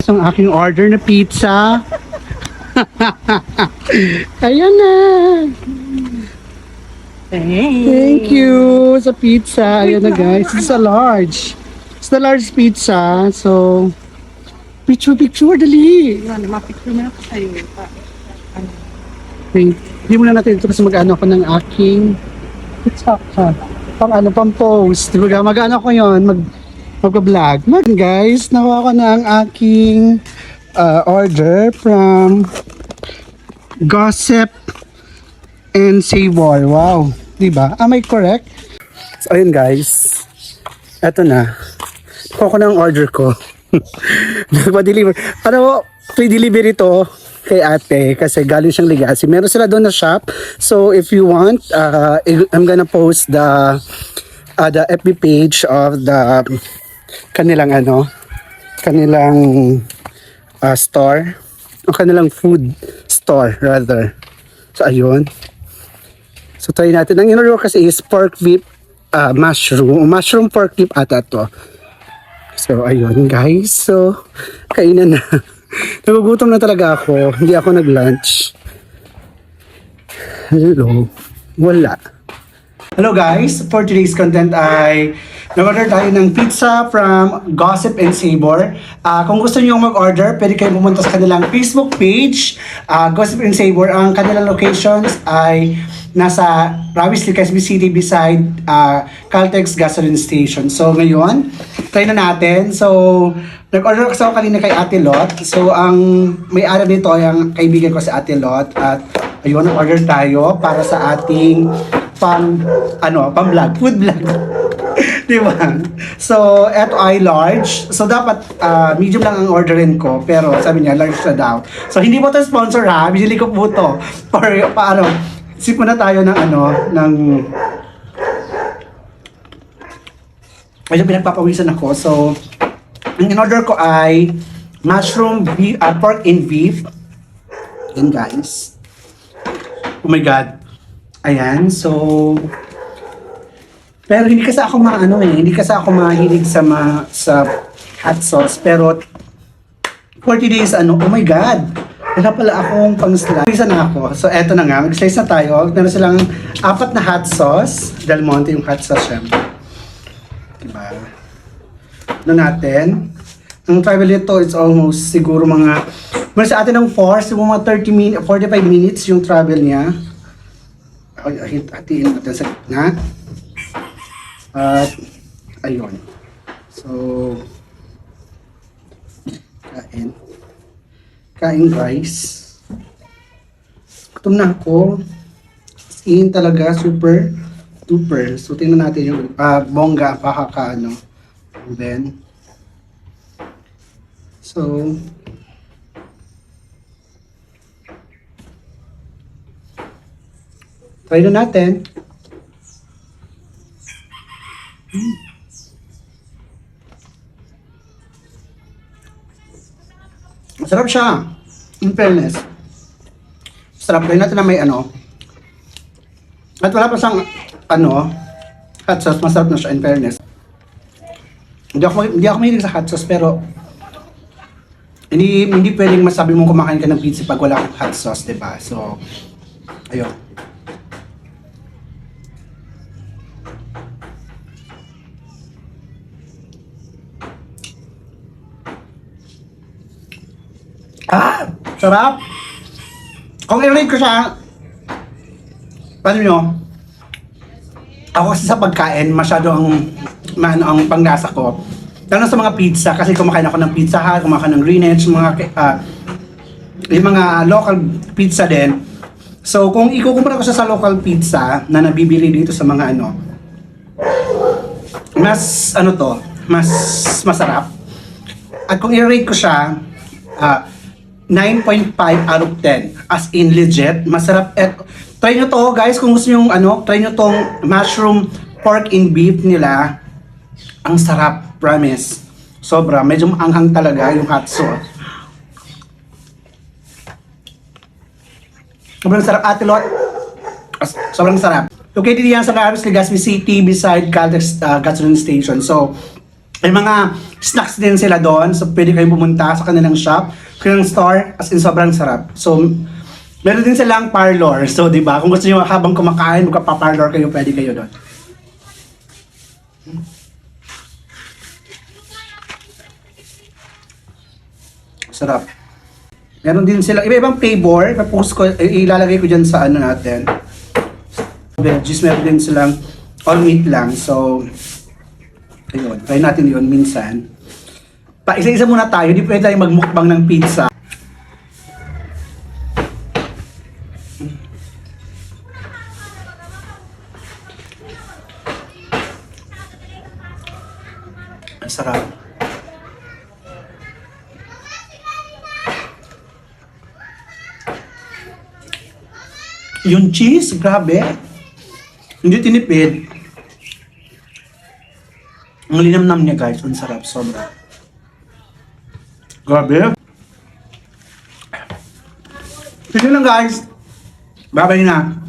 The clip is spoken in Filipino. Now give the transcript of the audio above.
ang aking order na pizza. Ayan na. Thank you sa pizza. Ayan na guys. It's a large. It's the large pizza. So, picture, dali. Mapicture mo na ko sa'yo. Okay. Hindi muna natin ito kasi mag-ano ako ng aking pizza. Pang post. Diba, mag-ano ko yun, mag-vlog. Guys, nakuha ko na ang aking order from Gossip and Savor. Wow. Diba? Am I correct? So, ayun guys. Eto na. Nakuha ko na ang order ko. Nagpa-deliver. Ano, free delivery to kay ate kasi galing siyang Legazpi. Meron sila doon na shop. So if you want, I'm gonna post the FB page of the kanilang store o kanilang food store rather. So ayun. So try natin. Ang in-order kasi is pork beef mushroom pork beef ata to. So ayun guys. So kainan na. Nagugutom na talaga ako. Hindi ako nag-lunch. Hello. Wala. Hello guys. For today's content ay nag-order tayo ng pizza from Gossip and Savor. Kung gusto niyo mag-order, pwede kayo pumunta sa kanilang Facebook page. Gossip and Savor. Ang kanilang locations ay nasa Ravis, Legazpi City beside Caltex gasoline station. So ngayon, try na natin. So nag-order kasi ako kanina kay Ate Lot. So ang may-ari nito ay ang kaibigan ko si Ate Lot. At ayun, nag-order tayo para sa ating pang-vlog, food vlog. Diba? So, eto ay large. So, dapat medium lang ang orderin ko. Pero sabi niya, large na daw. So, hindi po ito sponsor ha. Binili ko po ito. Or paano, sip na tayo ng ayun, pinagpapawisan ako. So, ang in-order ko ay mushroom beef, pork and beef. Yan guys. Oh my God. Ayan, so pero hindi kasi ako hindi kasi ako mahilig sa hot sauce, pero 40 days oh my God. Wala pala akong pang-slice. Slice na ako. So eto na nga, mag-slice na tayo. Meron silang 4 na hot sauce. Del Monte yung hot sauce syempre. Diba? Natin. Ang travel nito is almost siguro mga sa atin ng 4, siguro mga 45 minutes yung travel niya. Hatiin natin sa gitna. At ayun. So kain guys. Gutom na ako. Siin talaga super duper. So tingnan natin yung bongga pakakaano. And then so try na natin. Masarap siya. In fairness. Masarap. Try natin na may at wala pa siyang hot sauce. Masarap na siya in fairness. Hindi ako mahilig sa hot sauce pero hindi pwedeng masabi mong kumakain ka ng pizza pag wala kang hot sauce, diba? So, ayun. Sarap! Kung i-rate ko siya, paano nyo? Ako kasi sa pagkain, masyado ang panglasa ko. Lalo sa mga pizza, kasi kumakain ako ng Pizza Hut, kumakain ng Greenwich, yung mga local pizza din. So, kung ikukumpara ko sa local pizza na nabibili dito sa mga mas mas masarap. At kung i-rate ko siya, 9.5 out of 10. As in legit, masarap. Try nyo to guys, kung gusto nyo try nyo tong mushroom pork and beef nila. Ang sarap, promise. Sobra, medyo maanghang talaga yung hot sauce. Sobrang sarap, Ate Lot. Sobrang sarap. Located yan sa Ravis, Legazpi City beside Caltex gasoline station. So, May mga snacks din sila doon. So, pwede kayong pumunta sa kanilang shop, kanilang store, as in sobrang sarap. So, meron din silang parlor. So, di ba? Kung gusto niyo habang kumakain, magpa-parlor kayo, pwede kayo doon. Sarap. Meron din silang iba-ibang flavor. Tapos ko, ilalagay ko dyan sa ano natin. Veggies, meron din silang all meat lang. So, ayun. Try natin yun minsan. Isa-isa muna tayo. Hindi pwede tayo magmukbang ng pizza. Ang sarap. Yung cheese, grabe. Hindi tinipid. Ang linamnam niya guys, ang sarap, sobra. Grabe. Sige lang guys. Bye-bye na.